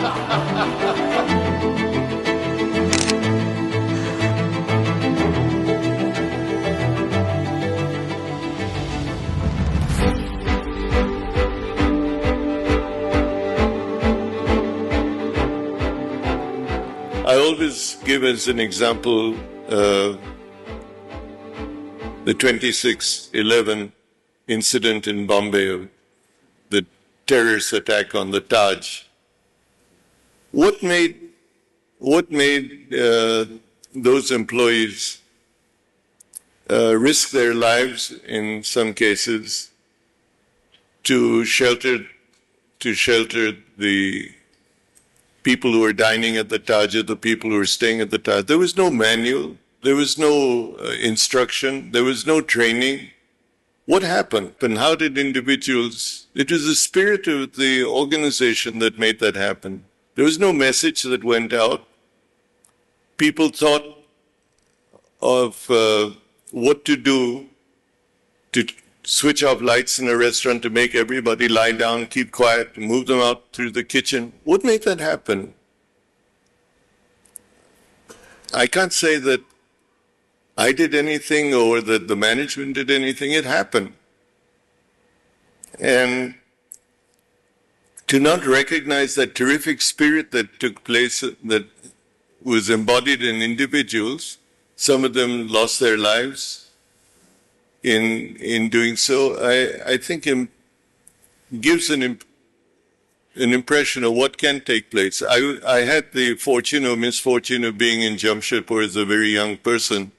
I always give as an example the 26/11 incident in Bombay, the terrorist attack on the Taj. What made those employees risk their lives in some cases to shelter the people who were dining at the Taj or the people who were staying at the Taj? There was no manual, there was no instruction, there was no training. What happened? And how did individuals... It was the spirit of the organization that made that happen. There was no message that went out. People thought of what to do to switch off lights in a restaurant to make everybody lie down, keep quiet, move them out through the kitchen. What made that happen? I can't say that I did anything or that the management did anything. It happened. And to not recognize that terrific spirit that took place, that was embodied in individuals, some of them lost their lives in doing so, I think it gives an impression of what can take place. I had the fortune or misfortune of being in Jamshedpur as a very young person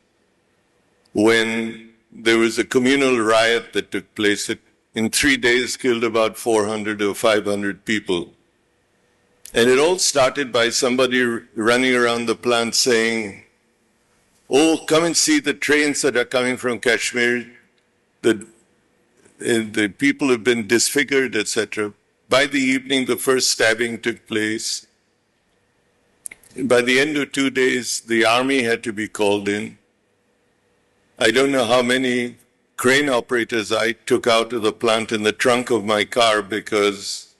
when there was a communal riot that took place that in 3 days killed about 400 or 500 people. And it all started by somebody running around the plant saying, "Oh, come and see the trains that are coming from Kashmir. The people have been disfigured," etc. By the evening, the first stabbing took place. By the end of 2 days, the army had to be called in. I don't know how many crane operators I took out of the plant in the trunk of my car because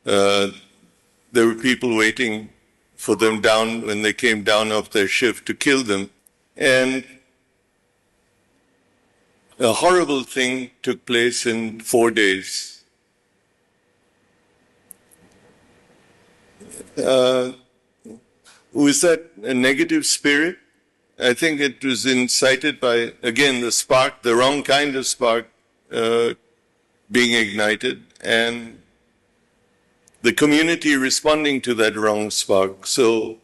there were people waiting for them down when they came down off their shift to kill them. And a horrible thing took place in 4 days. Was that a negative spirit? I think it was incited by, again, the spark, the wrong kind of spark being ignited, and the community responding to that wrong spark. So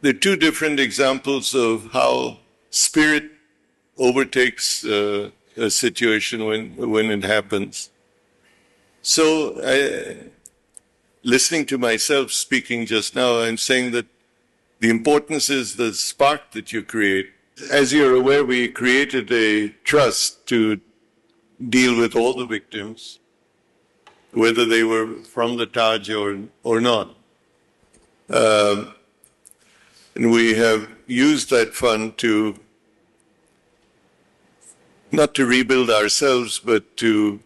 there are two different examples of how spirit overtakes a situation when it happens. So, listening to myself speaking just now, I'm saying that the importance is the spark that you create. As you're aware, we created a trust to deal with all the victims, whether they were from the Taj or not. And we have used that fund to not to rebuild ourselves, but to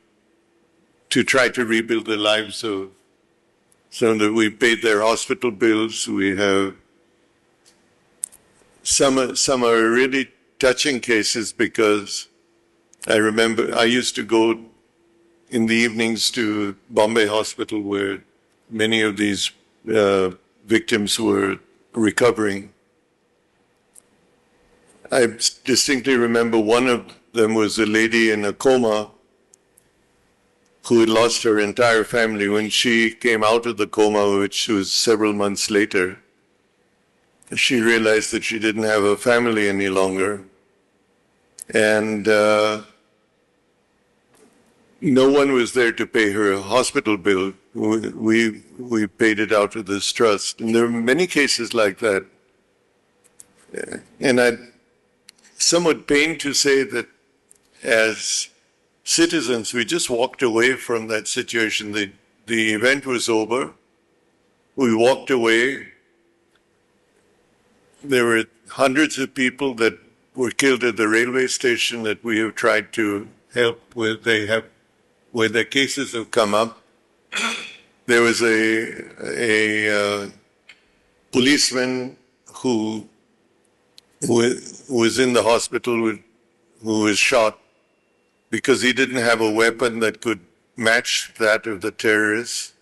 try to rebuild the lives of some that we paid their hospital bills. We have some are really touching cases because I remember I used to go in the evenings to Bombay Hospital where many of these victims were recovering. I distinctly remember one of them was a lady in a coma who had lost her entire family. When she came out of the coma, which was several months later, she realized that she didn't have a family any longer. And no one was there to pay her hospital bill. We paid it out of this trust. And there are many cases like that. And I'm somewhat pained to say that as citizens, we just walked away from that situation. The event was over. We walked away. There were hundreds of people that were killed at the railway station that we have tried to help with. Where their cases have come up. there was a policeman who was in the hospital who was shot because he didn't have a weapon that could match that of the terrorists.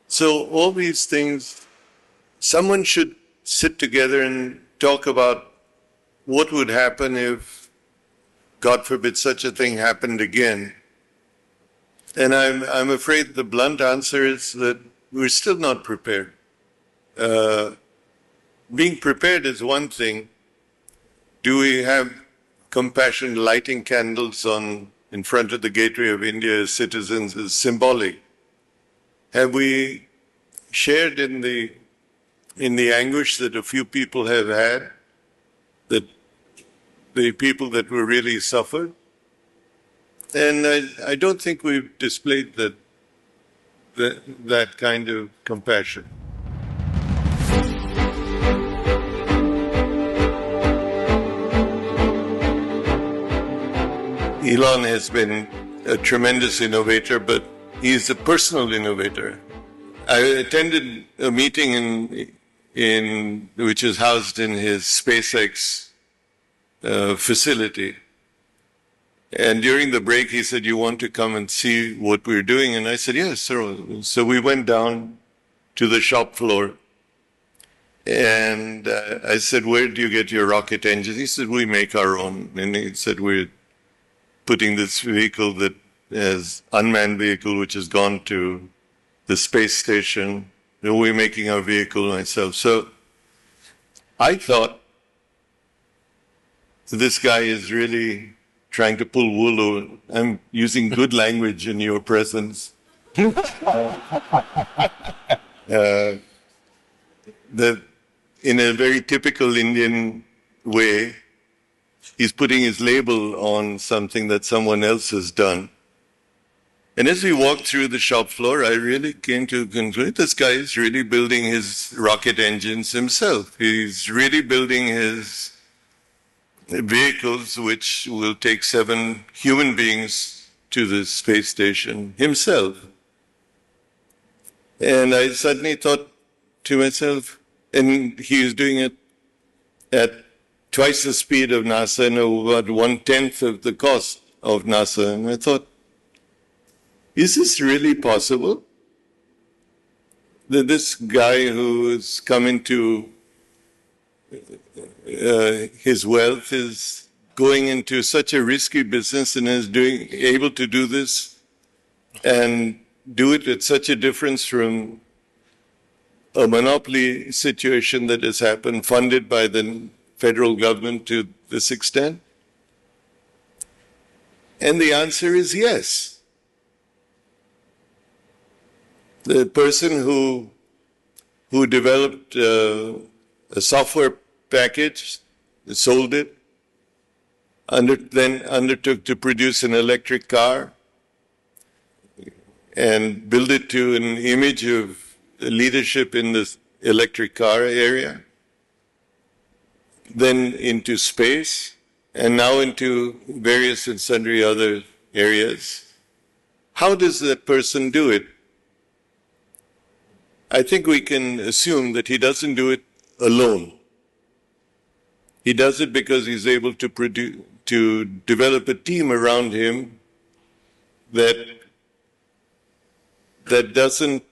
So all these things, someone should sit together and talk about what would happen if, God forbid, such a thing happened again. And I'm afraid the blunt answer is that we're still not prepared. Being prepared is one thing. Do we have compassion? Lighting candles in front of the gateway of India as citizens is symbolic. Have we shared in the anguish that a few people have had, that the people that were really suffered? And I don't think we've displayed that kind of compassion. Elon has been a tremendous innovator, but he's a personal innovator. I attended a meeting which is housed in his SpaceX facility. And during the break, he said, "You want to come and see what we're doing?" And I said, "Yes, sir." So we went down to the shop floor. And I said, "Where do you get your rocket engines?" He said, "We make our own." And he said, "We're putting this vehicle that is unmanned vehicle, which has gone to the space station. We're making our vehicle myself." So I thought this guy is really trying to pull wool over. I'm using good language in your presence. In a very typical Indian way, he's putting his label on something that someone else has done. And as we walked through the shop floor, I really came to conclude this guy is really building his rocket engines himself. He's really building his vehicles which will take 7 human beings to the space station himself. And I suddenly thought to myself, and he is doing it at twice the speed of NASA and about 1/10 of the cost of NASA. And I thought, is this really possible? That this guy who is coming to his wealth is going into such a risky business and is able to do this and do it at such a difference from a monopoly situation that has happened, funded by the federal government to this extent? And the answer is yes. The person who developed a software package, sold it, then undertook to produce an electric car and build it to an image of leadership in the electric car area, then into space, and now into various and sundry other areas. How does that person do it? I think we can assume that he doesn't do it alone. He does it because he's able to develop a team around him that doesn't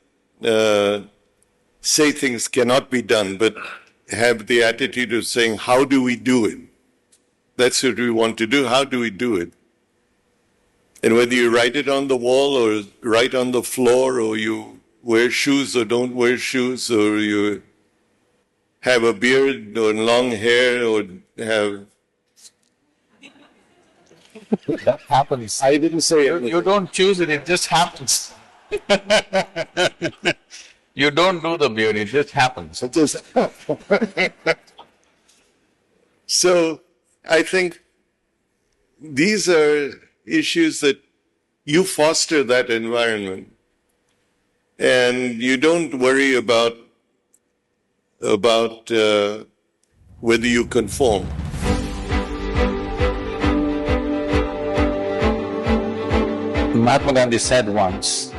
say things cannot be done, but have the attitude of saying, how do we do it? That's what we want to do. How do we do it? And whether you write it on the wall or write on the floor, or you wear shoes or don't wear shoes, or you have a beard or long hair or have... That happens. I didn't say it. You don't choose it, it just happens. You don't do the beard, it just happens. It just So I think these are issues that you foster that environment, and you don't worry about whether you conform. Mahatma Gandhi said once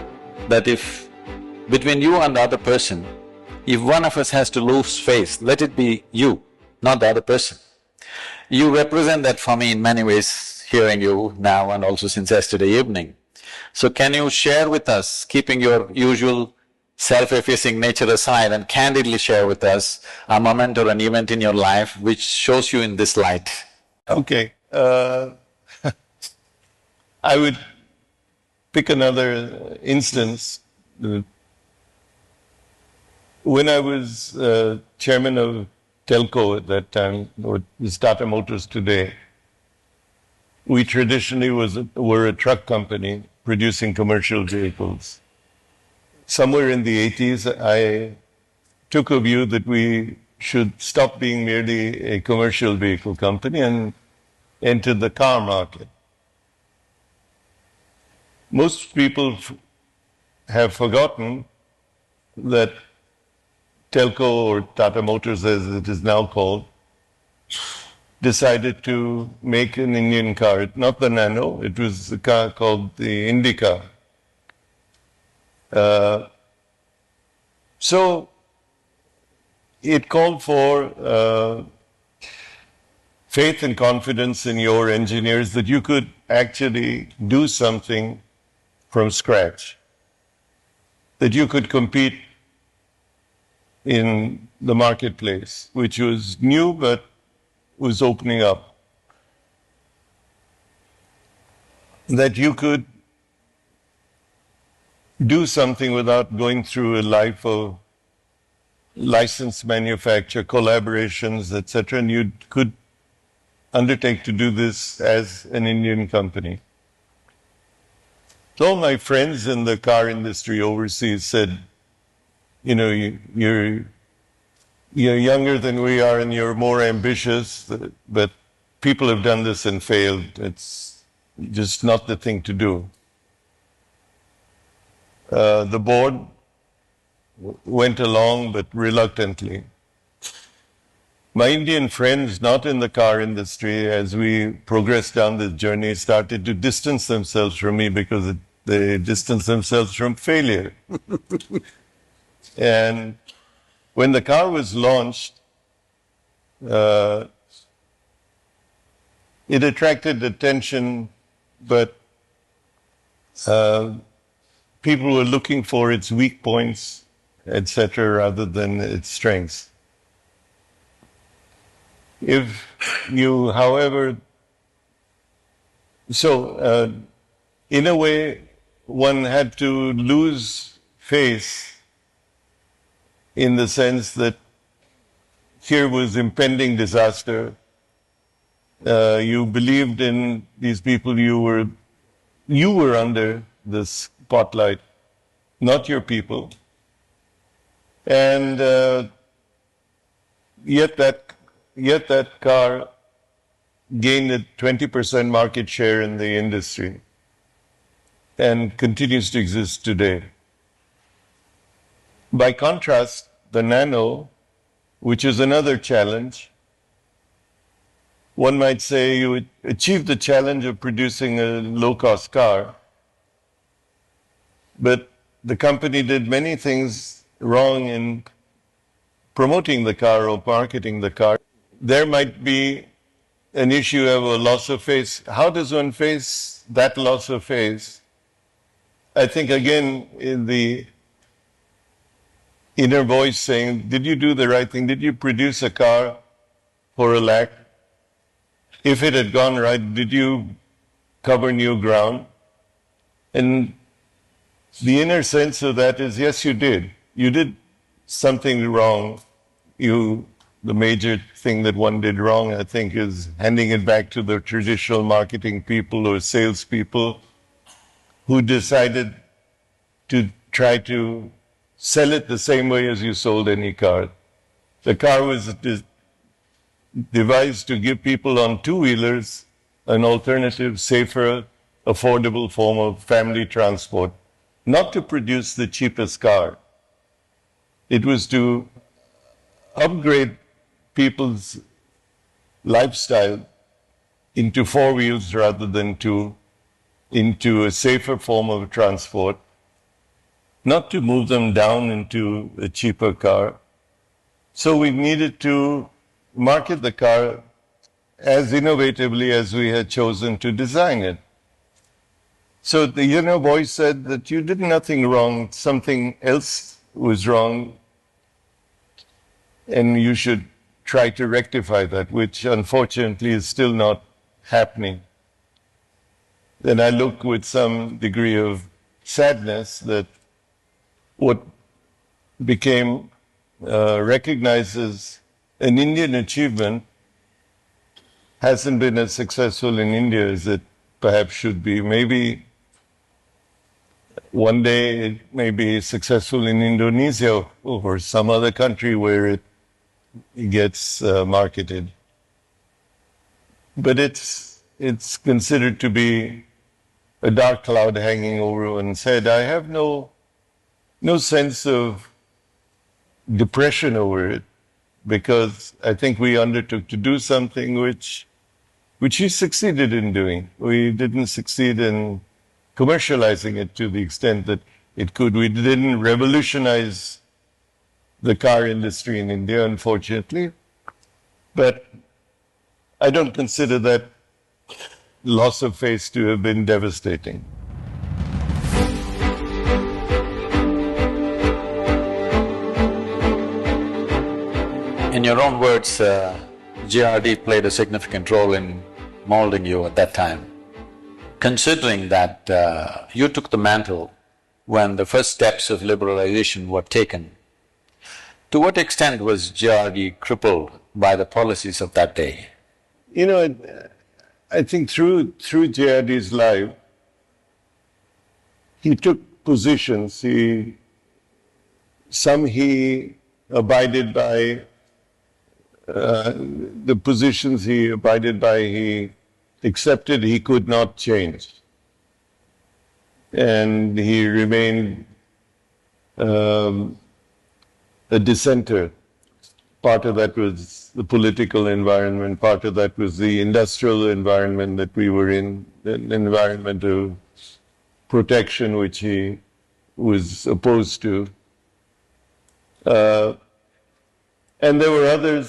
that if between you and the other person, if one of us has to lose face, let it be you, not the other person. You represent that for me in many ways, hearing you now and also since yesterday evening. So can you share with us, keeping your usual self-effacing nature aside, and candidly share with us a moment or an event in your life which shows you in this light? Okay. I would pick another instance. When I was chairman of Telco at that time, or is Tata Motors today, we traditionally were a truck company producing commercial vehicles. Somewhere in the 80s, I took a view that we should stop being merely a commercial vehicle company and enter the car market. Most people have forgotten that Telco, or Tata Motors as it is now called, decided to make an Indian car. Not the Nano, it was a car called the Indica. So it called for faith and confidence in your engineers that you could actually do something from scratch, that you could compete in the marketplace, which was new but was opening up, that you could do something without going through a life of licensed manufacture, collaborations, etc., and you could undertake to do this as an Indian company. So all my friends in the car industry overseas said, you know, you're younger than we are and you're more ambitious, but people have done this and failed. It's just not the thing to do. The board went along, but reluctantly. My Indian friends, not in the car industry, as we progressed down this journey, started to distance themselves from me because they distanced themselves from failure. And when the car was launched, it attracted attention, but people were looking for its weak points, etc., rather than its strengths. If you, however, in a way, one had to lose face in the sense that here was impending disaster. You believed in these people, you were under the spotlight, not your people. And yet that car gained a 20% market share in the industry and continues to exist today. By contrast, the Nano, which is another challenge, one might say you achieved the challenge of producing a low-cost car, but the company did many things wrong in promoting the car or marketing the car. There might be an issue of a loss of face. How does one face that loss of face? I think again in the inner voice saying, did you do the right thing? Did you produce a car for $1 lakh? If it had gone right, did you cover new ground? And the inner sense of that is, yes, you did. You did something wrong. The major thing that one did wrong, I think, is handing it back to the traditional marketing people or salespeople who decided to try to sell it the same way as you sold any car. The car was devised to give people on two-wheelers an alternative, safer, affordable form of family transport, not to produce the cheapest car. It was to upgrade people's lifestyle into four wheels rather than into a safer form of transport. not to move them down into a cheaper car. So we needed to market the car as innovatively as we had chosen to design it. So the inner voice said that you did nothing wrong, something else was wrong, and you should try to rectify that, which unfortunately is still not happening. Then I look with some degree of sadness that what became recognized as an Indian achievement hasn't been as successful in India as it perhaps should be. Maybe one day it may be successful in Indonesia or some other country where it gets marketed. But it's considered to be a dark cloud hanging over one's head. I have no sense of depression over it, because I think we undertook to do something which we succeeded in doing. We didn't succeed in commercializing it to the extent that it could. We didn't revolutionize the car industry in India, unfortunately. But I don't consider that loss of face to have been devastating. In your own words, JRD played a significant role in molding you at that time. Considering that you took the mantle when the first steps of liberalization were taken, to what extent was JRD crippled by the policies of that day? You know, I think through JRD's life, he took positions. He abided by the positions he abided by. He accepted he could not change, and he remained a dissenter. Part of that was the political environment, part of that was the industrial environment that we were in, an environment of protection which he was opposed to. And there were other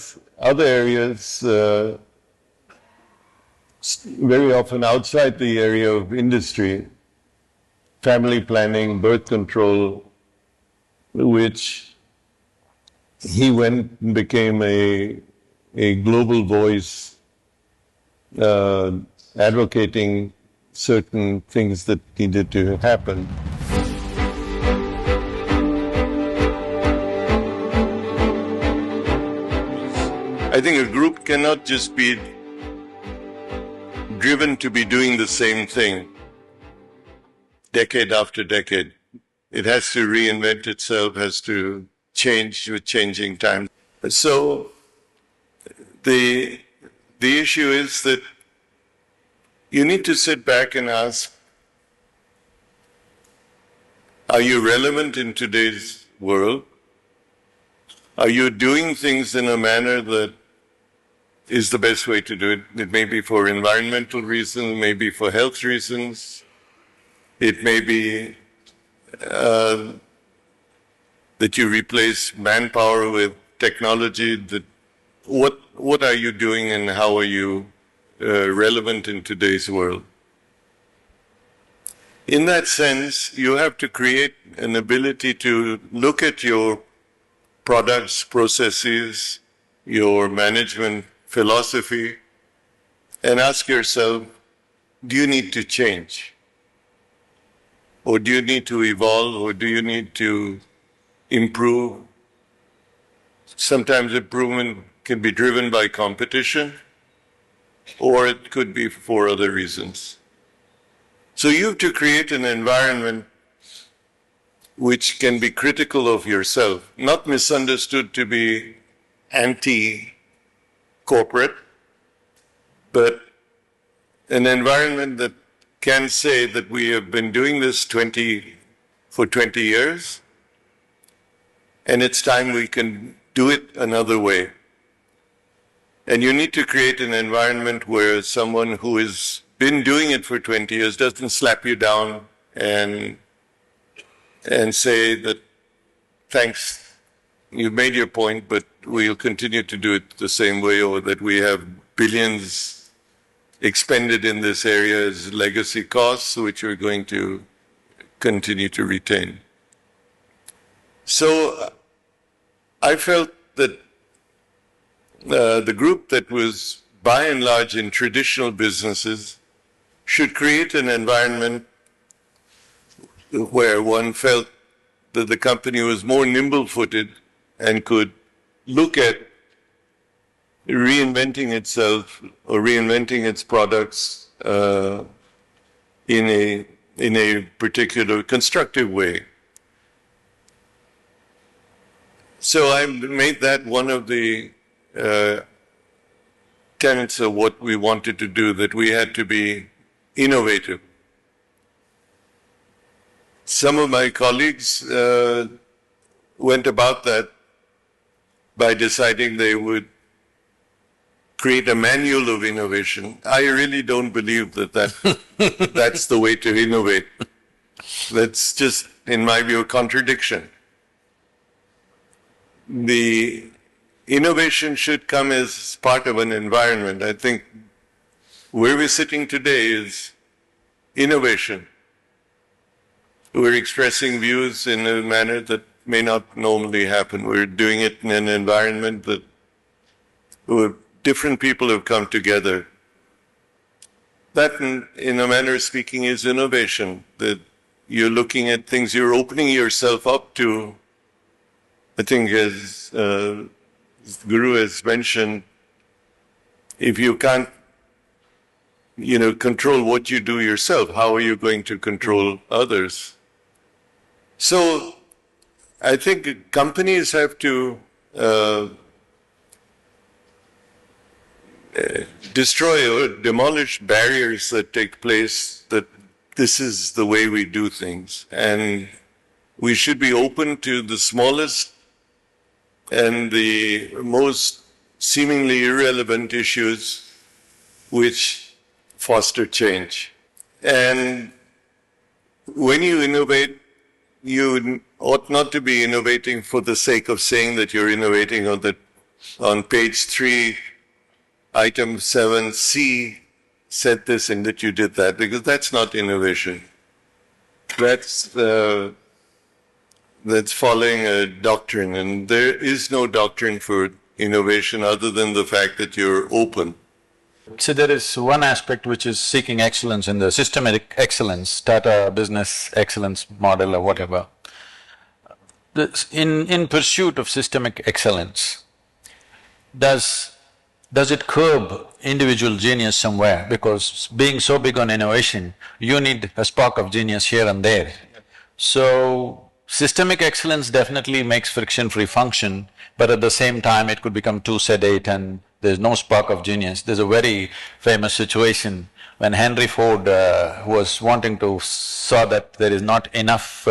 areas, very often outside the area of industry, family planning, birth control, which he went and became a global voice, advocating certain things that needed to happen. I think a group cannot just be driven to be doing the same thing decade after decade. It has to reinvent itself, has to change with changing times. So the issue is that you need to sit back and ask, are you relevant in today's world? Are you doing things in a manner that is the best way to do it? It may be for environmental reasons, it may be for health reasons, it may be that you replace manpower with technology. That what are you doing and how are you relevant in today's world? In that sense, you have to create an ability to look at your products, processes, your management philosophy, and ask yourself, do you need to change? Or do you need to evolve? Or do you need to improve? Sometimes improvement can be driven by competition, or it could be for other reasons. So you have to create an environment which can be critical of yourself, not misunderstood to be anti-corporate, but an environment that can say that we have been doing this for 20 years, and it's time we can do it another way. And you need to create an environment where someone who has been doing it for 20 years doesn't slap you down and and say that, thanks, you've made your point, but we'll continue to do it the same way, or that we have billions expended in this area as legacy costs, which we're going to continue to retain. So I felt that the group that was by and large in traditional businesses should create an environment where one felt that the company was more nimble-footed and could look at reinventing itself or reinventing its products in a particular constructive way. So I made that one of the tenets of what we wanted to do, that we had to be innovative. Some of my colleagues went about that by deciding they would create a manual of innovation. I really don't believe that that's the way to innovate. That's just, in my view, a contradiction. The innovation should come as part of an environment. I think where we're sitting today is innovation. We're expressing views in a manner that may not normally happen. We're doing it in an environment that where different people have come together. That, in a manner of speaking, is innovation, that you're looking at things, you're opening yourself up to. I think, as Guru has mentioned, if you can't, control what you do yourself, how are you going to control others? So, I think companies have to destroy or demolish barriers that take place, that this is the way we do things. And we should be open to the smallest and the most seemingly irrelevant issues which foster change. And when you innovate, you ought not to be innovating for the sake of saying that you're innovating, or that on page 3, item 7C said this and that you did that, because that's not innovation. That's following a doctrine, and there is no doctrine for innovation other than the fact that you're open. So there is one aspect which is seeking excellence in the systematic excellence, Tata business excellence model or whatever. In pursuit of systemic excellence, does it curb individual genius somewhere? Because being so big on innovation, you need a spark of genius here and there. So, systemic excellence definitely makes friction-free function, but at the same time it could become too sedate and there's no spark of genius. There's a very famous situation when Henry Ford was wanting to… saw that there is not enough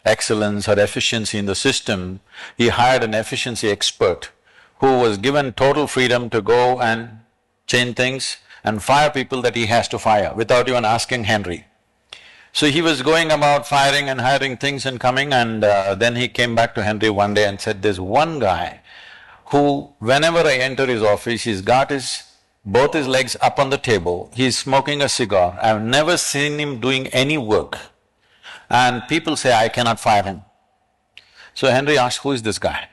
excellence or efficiency in the system, he hired an efficiency expert who was given total freedom to go and change things and fire people that he has to fire without even asking Henry. So he was going about firing and hiring things and coming, and then he came back to Henry one day and said, there's one guy who, whenever I enter his office, he's got both his legs up on the table, he's smoking a cigar, I've never seen him doing any work. And people say, I cannot fire him. So Henry asked, who is this guy?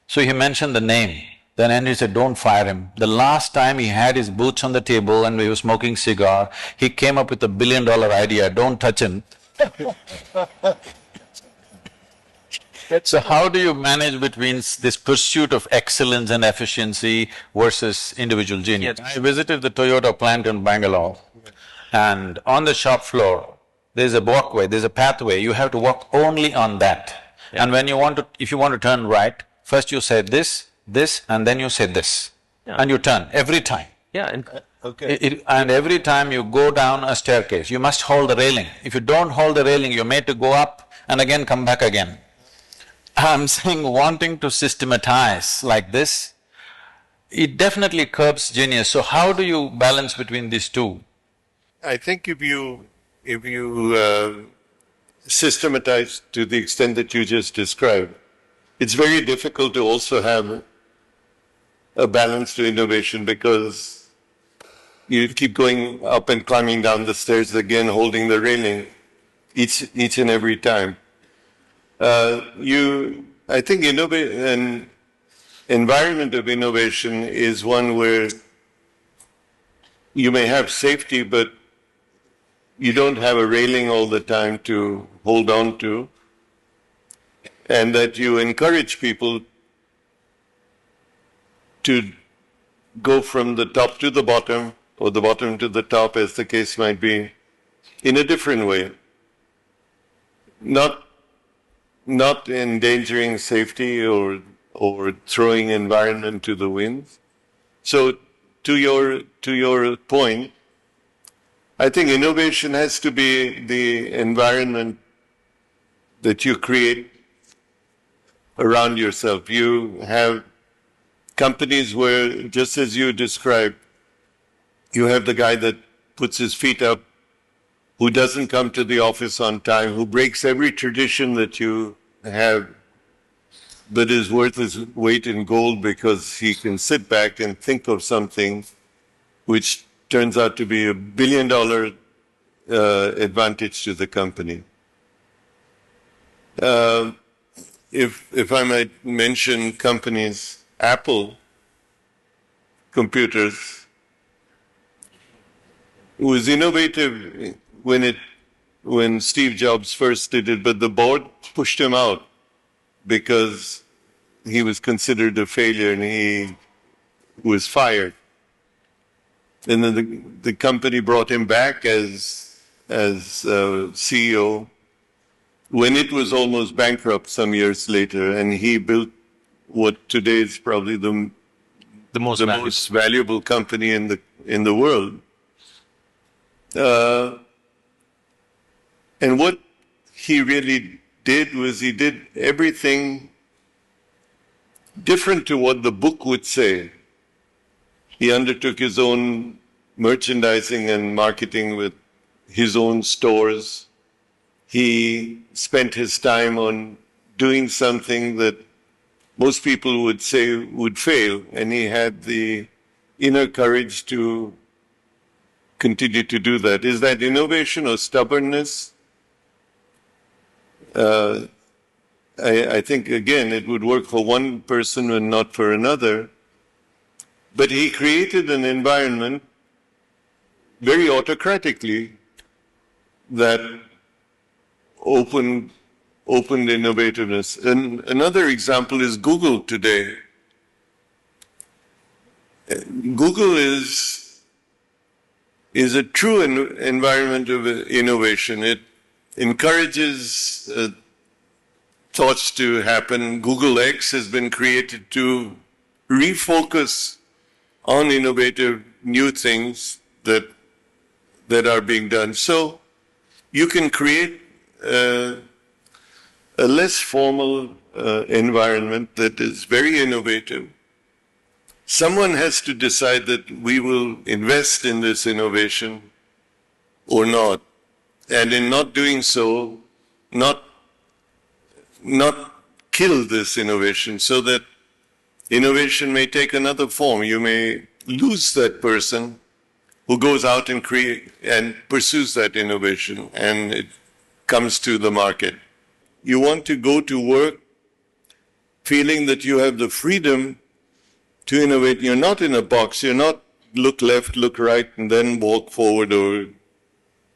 So he mentioned the name. Then Henry said, don't fire him. The last time he had his boots on the table and he was smoking cigar, he came up with $1 billion idea, don't touch him. So how do you manage between this pursuit of excellence and efficiency versus individual genius? I visited the Toyota plant in Bangalore, and on the shop floor, there's a walkway, there's a pathway, you have to walk only on that. Yeah. And when you want to… if you want to turn right, first you say this, and then you say this. Yeah. And you turn every time. Yeah, and and every time you go down a staircase, you must hold the railing. If you don't hold the railing, you're made to go up and again come back again. I'm saying wanting to systematize like this, it definitely curbs genius. So how do you balance between these two? I think if you systematized to the extent that you just described, it's very difficult to also have a balance to innovation because you keep going up and climbing down the stairs again, holding the railing each and every time. I think an environment of innovation is one where you may have safety, but you don't have a railing all the time to hold on to, and that you encourage people to go from the top to the bottom, or the bottom to the top, as the case might be, in a different way. Not endangering safety or throwing environment to the winds. So to your point, I think innovation has to be the environment that you create around yourself. You have companies where, just as you described, you have the guy that puts his feet up, who doesn't come to the office on time, who breaks every tradition that you have, but is worth his weight in gold because he can sit back and think of something which turns out to be $1 billion advantage to the company. If I might mention companies, Apple Computers was innovative when Steve Jobs first did it, but the board pushed him out because he was considered a failure and he was fired. And then the company brought him back as CEO when it was almost bankrupt some years later, and he built what today is probably the most valuable company in the world. And what he really did was he did everything different to what the book would say. He undertook his own merchandising and marketing with his own stores. He spent his time on doing something that most people would say would fail, and he had the inner courage to continue to do that. Is that innovation or stubbornness? I think, again, it would work for one person and not for another. But he created an environment very autocratically that opened innovativeness. And another example is Google today. Google is a true environment of innovation. It encourages thoughts to happen. Google X has been created to refocus on innovative new things that are being done. So you can create a less formal environment that is very innovative. Someone has to decide that we will invest in this innovation or not. And in not doing so, not kill this innovation so that innovation may take another form. You may lose that person who goes out and pursues that innovation, and it comes to the market. You want to go to work feeling that you have the freedom to innovate. You're not in a box. You're not look left, look right, and then walk forward,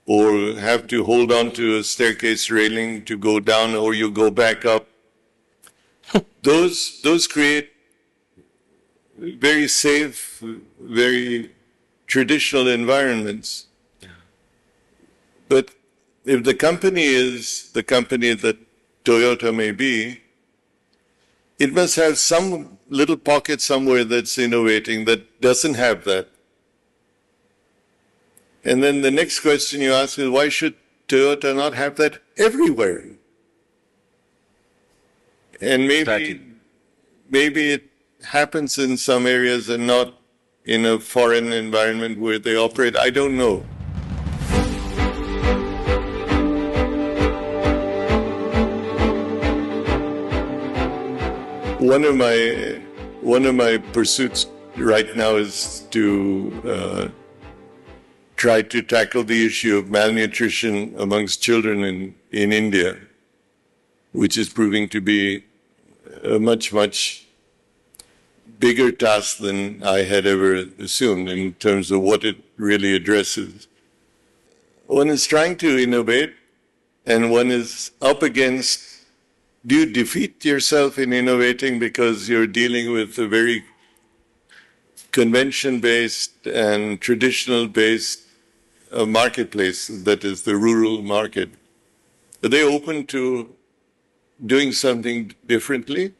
or have to hold on to a staircase railing to go down, or you go back up. Those create very safe, very traditional environments. Yeah. But if the company is the company that Toyota may be, it must have some little pocket somewhere that's innovating that doesn't have that. And then the next question you ask is, why should Toyota not have that everywhere? And maybe it happens in some areas and not in a foreign environment where they operate. I don't know. one of my pursuits right now is to try to tackle the issue of malnutrition amongst children in India, which is proving to be a much bigger task than I had ever assumed in terms of what it really addresses. One is trying to innovate, and one is up against, do you defeat yourself in innovating because you're dealing with a very convention-based and traditional-based marketplace, that is the rural market? Are they open to doing something differently?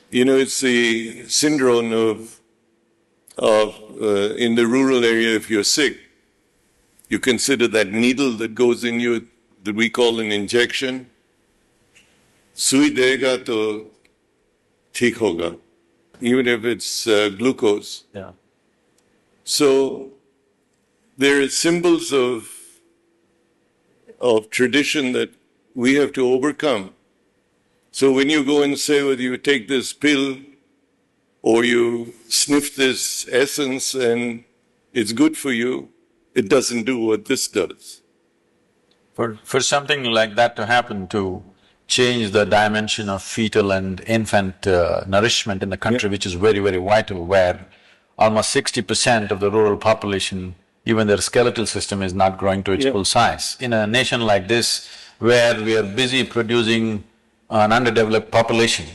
You know, it's the syndrome of in the rural area, if you're sick, you consider that needle that goes in you, that we call an injection, sui dega to theek hoga, even if it's glucose. Yeah. So there are symbols of tradition that we have to overcome. So when you go and say whether you take this pill or you sniff this essence and it's good for you, it doesn't do what this does. For something like that to happen, to change the dimension of fetal and infant nourishment in the country, which is very vital, where almost 60% of the rural population, even their skeletal system is not growing to its full size. In a nation like this, where we are busy producing an underdeveloped population,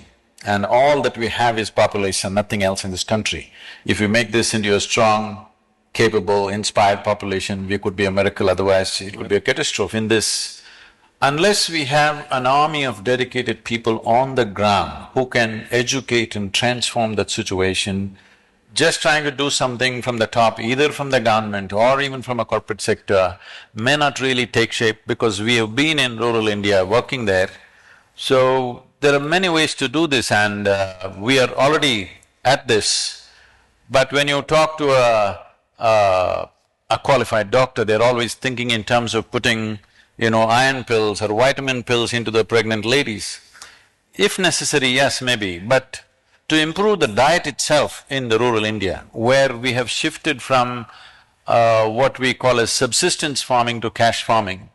and all that we have is population, nothing else in this country. If we make this into a strong, capable, inspired population, we could be a miracle, otherwise it would be a catastrophe. In this, unless we have an army of dedicated people on the ground who can educate and transform that situation, just trying to do something from the top, either from the government or even from a corporate sector, may not really take shape, because we have been in rural India working there. So there are many ways to do this, and we are already at this. But when you talk to a qualified doctor, they're always thinking in terms of putting, iron pills or vitamin pills into the pregnant ladies. If necessary, yes, maybe, but to improve the diet itself in the rural India, where we have shifted from what we call as subsistence farming to cash farming,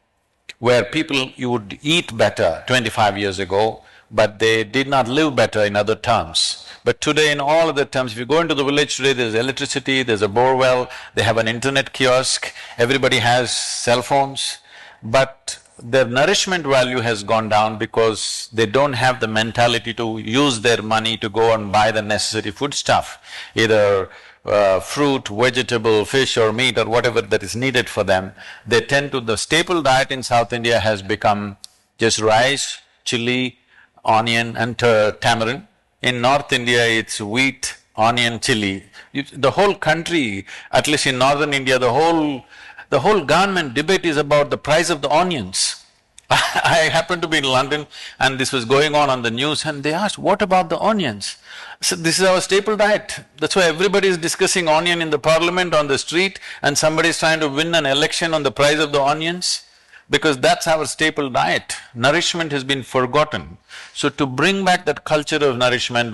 where people, you would eat better 25 years ago, but they did not live better in other terms. But today, in all other terms, if you go into the village today, there's electricity, there's a bore well, they have an internet kiosk, everybody has cell phones, but their nourishment value has gone down because they don't have the mentality to use their money to go and buy the necessary foodstuff, either fruit, vegetable, fish or meat or whatever that is needed for them. They tend to… the staple diet in South India has become just rice, chili, onion and tamarind. In North India, it's wheat, onion, chili. The whole country, at least in northern India, the whole government debate is about the price of the onions. I happened to be in London and this was going on the news, and they asked, what about the onions? I said, this is our staple diet. That's why everybody is discussing onion in the parliament, on the street, and somebody is trying to win an election on the price of the onions, because that's our staple diet. Nourishment has been forgotten. So to bring back that culture of nourishment,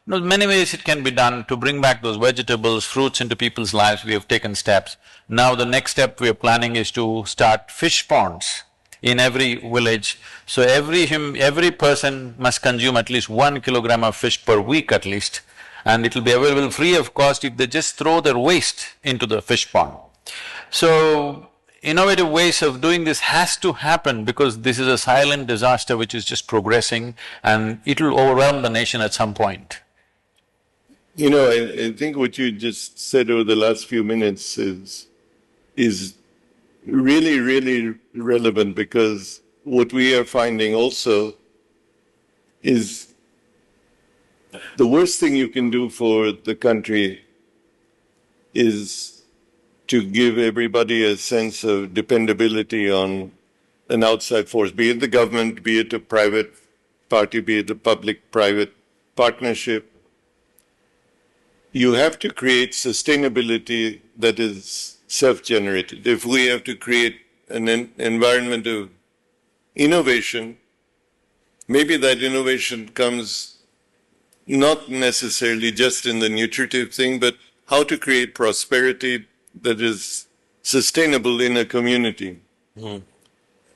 many ways it can be done to bring back those vegetables, fruits into people's lives. We have taken steps. Now the next step we are planning is to start fish ponds in every village. So every person must consume at least 1 kilogram of fish per week at least, and it'll be available free of cost if they just throw their waste into the fish pond. So innovative ways of doing this has to happen, because this is a silent disaster which is just progressing and it'll overwhelm the nation at some point. I think what you just said over the last few minutes is really relevant, because what we are finding also is the worst thing you can do for the country is to give everybody a sense of dependability on an outside force, be it the government, be it a private party, be it a public-private partnership. You have to create sustainability that is self-generated. If we have to create an environment of innovation, maybe that innovation comes not necessarily just in the nutritive thing, but how to create prosperity that is sustainable in a community.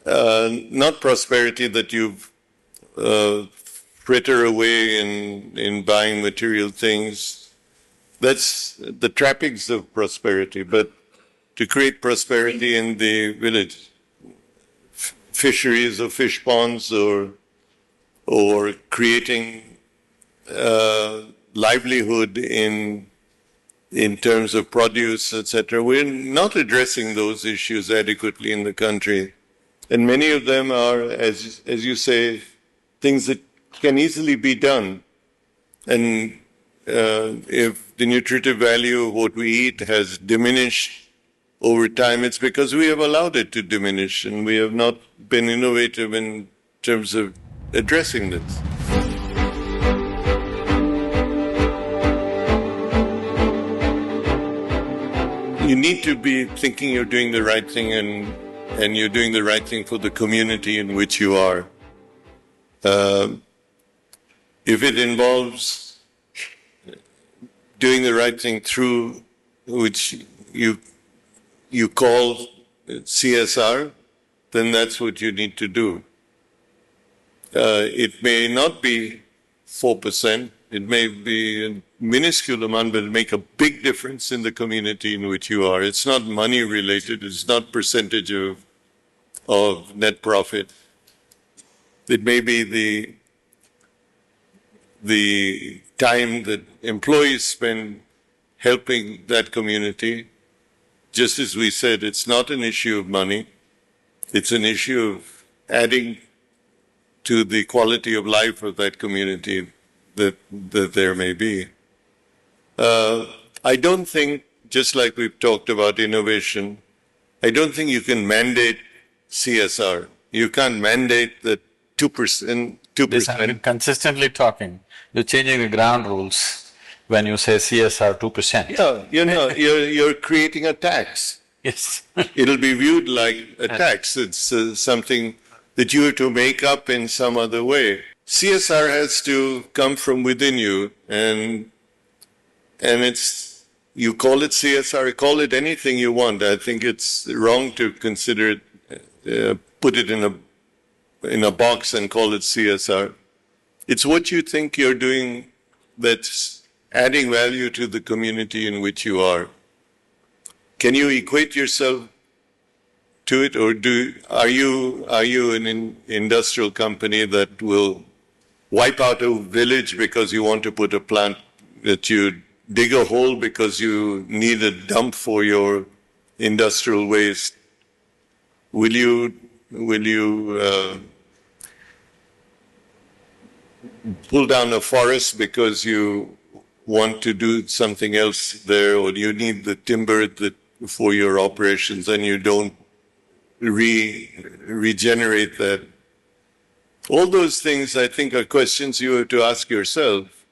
Not prosperity that you've fritter away in buying material things. That's the trappings of prosperity, but to create prosperity in the village, fisheries or fish ponds, or creating livelihood in terms of produce, etc. We're not addressing those issues adequately in the country, and many of them are, as you say, things that can easily be done. And if the nutritive value of what we eat has diminished over time, it's because we have allowed it to diminish, and we have not been innovative in terms of addressing this. You need to be thinking you're doing the right thing, and you're doing the right thing for the community in which you are. If it involves doing the right thing through which you call CSR, then that's what you need to do. It may not be 4%, it may be a minuscule amount, but it'll make a big difference in the community in which you are. It's not money related, it's not percentage of net profit. It may be the time that employees spend helping that community. Just as we said, it's not an issue of money. It's an issue of adding to the quality of life of that community that there may be. I don't think, just like we've talked about innovation, I don't think you can mandate CSR. You can't mandate that 2%. This I've been consistently talking. You're changing the ground rules when you say CSR 2%. Yeah, you're creating a tax. Yes. It'll be viewed like a tax. It's something that you have to make up in some other way. CSR has to come from within you, and it's, you call it CSR, call it anything you want. I think it's wrong to consider it, put it in a box and call it CSR. It's what you think you're doing that's adding value to the community in which you are. Can you equate yourself to it, or are you an industrial company that will wipe out a village because you want to put a plant, that you dig a hole because you need a dump for your industrial waste? Will you pull down a forest because you want to do something else there, or you need the timber for your operations and you don't regenerate that? All those things, I think, are questions you have to ask yourself.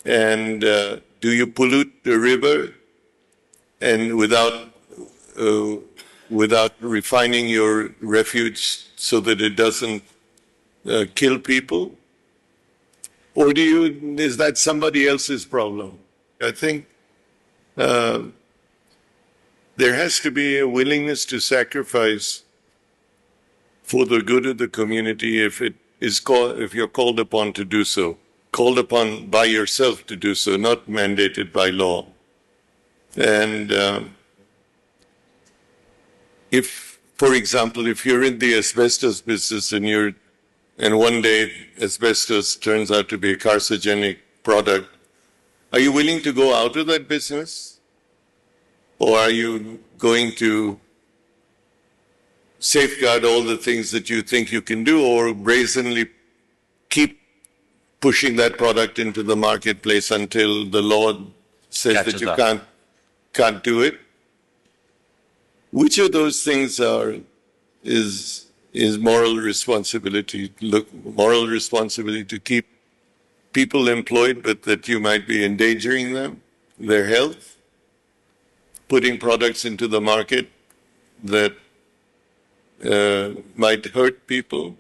And do you pollute the river and without refining your refuge so that it doesn't kill people? Or is that somebody else's problem? I think there has to be a willingness to sacrifice for the good of the community if you're called upon to do so. Called upon by yourself to do so, not mandated by law. And if, for example, if you're in the asbestos business and one day asbestos turns out to be a carcinogenic product, are you willing to go out of that business? Or are you going to safeguard all the things that you think you can do, or brazenly keep pushing that product into the marketplace until the law says that you can't do it? Which of those things is moral responsibility? Moral responsibility to keep people employed, but that you might be endangering them, their health, putting products into the market that might hurt people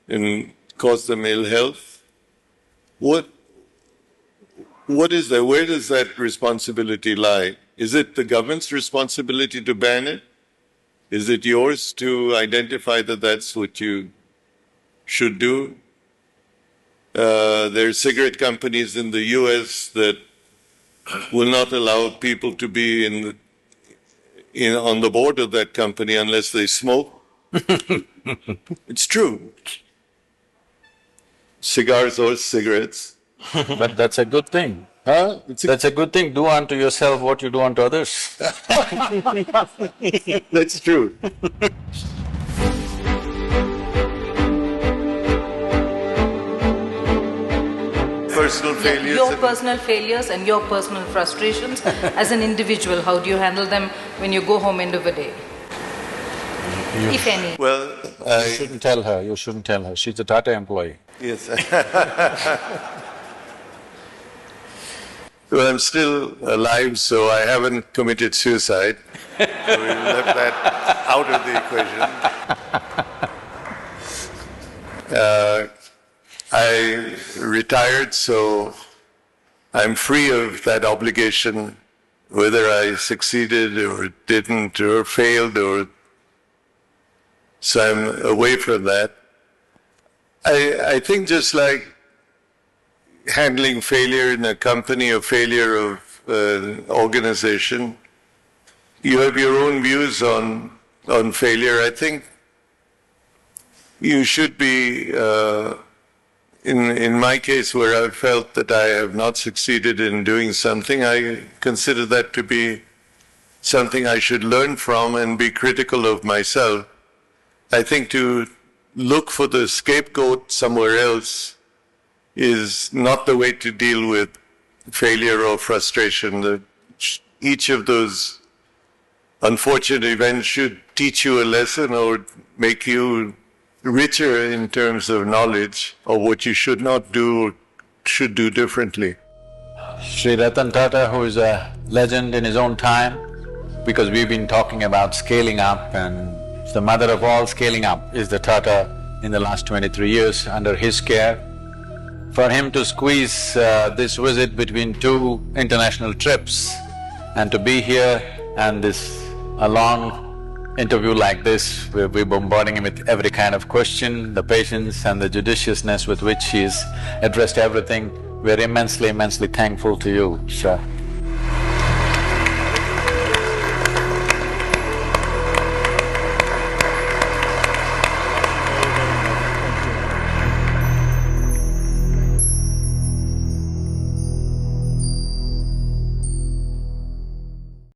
and cause them ill health? What is that? Where does that responsibility lie? Is it the government's responsibility to ban it? Is it yours to identify that that's what you should do? There are cigarette companies in the US that will not allow people to be on the board of that company unless they smoke. It's true. Cigars or cigarettes. But that's a good thing. Huh? That's a good thing. Do unto yourself what you do unto others. That's true. Personal failures. Your personal failures and your personal frustrations as an individual, how do you handle them when you go home end of the day? If any. Well, You shouldn't tell her, you shouldn't tell her. She's a Tata employee. yes. Well, I'm still alive, so I haven't committed suicide. So we left that out of the equation. I retired, so I'm free of that obligation, whether I succeeded or didn't or failed or… So I'm away from that. I think just like handling failure in a company or failure of an organization, you have your own views on failure. I think you should be, in my case where I felt that I have not succeeded in doing something, I consider that to be something I should learn from and be critical of myself. I think to look for the scapegoat somewhere else is not the way to deal with failure or frustration. Each of those unfortunate events should teach you a lesson or make you richer in terms of knowledge of what you should not do or should do differently. Shri Ratan Tata, who is a legend in his own time, because we've been talking about scaling up, and the mother of all scaling up is the Tata in the last 23 years under his care. For him to squeeze this visit between two international trips and to be here and a long interview like this, we're bombarding him with every kind of question, the patience and the judiciousness with which he's addressed everything. We're immensely, immensely thankful to you, sir.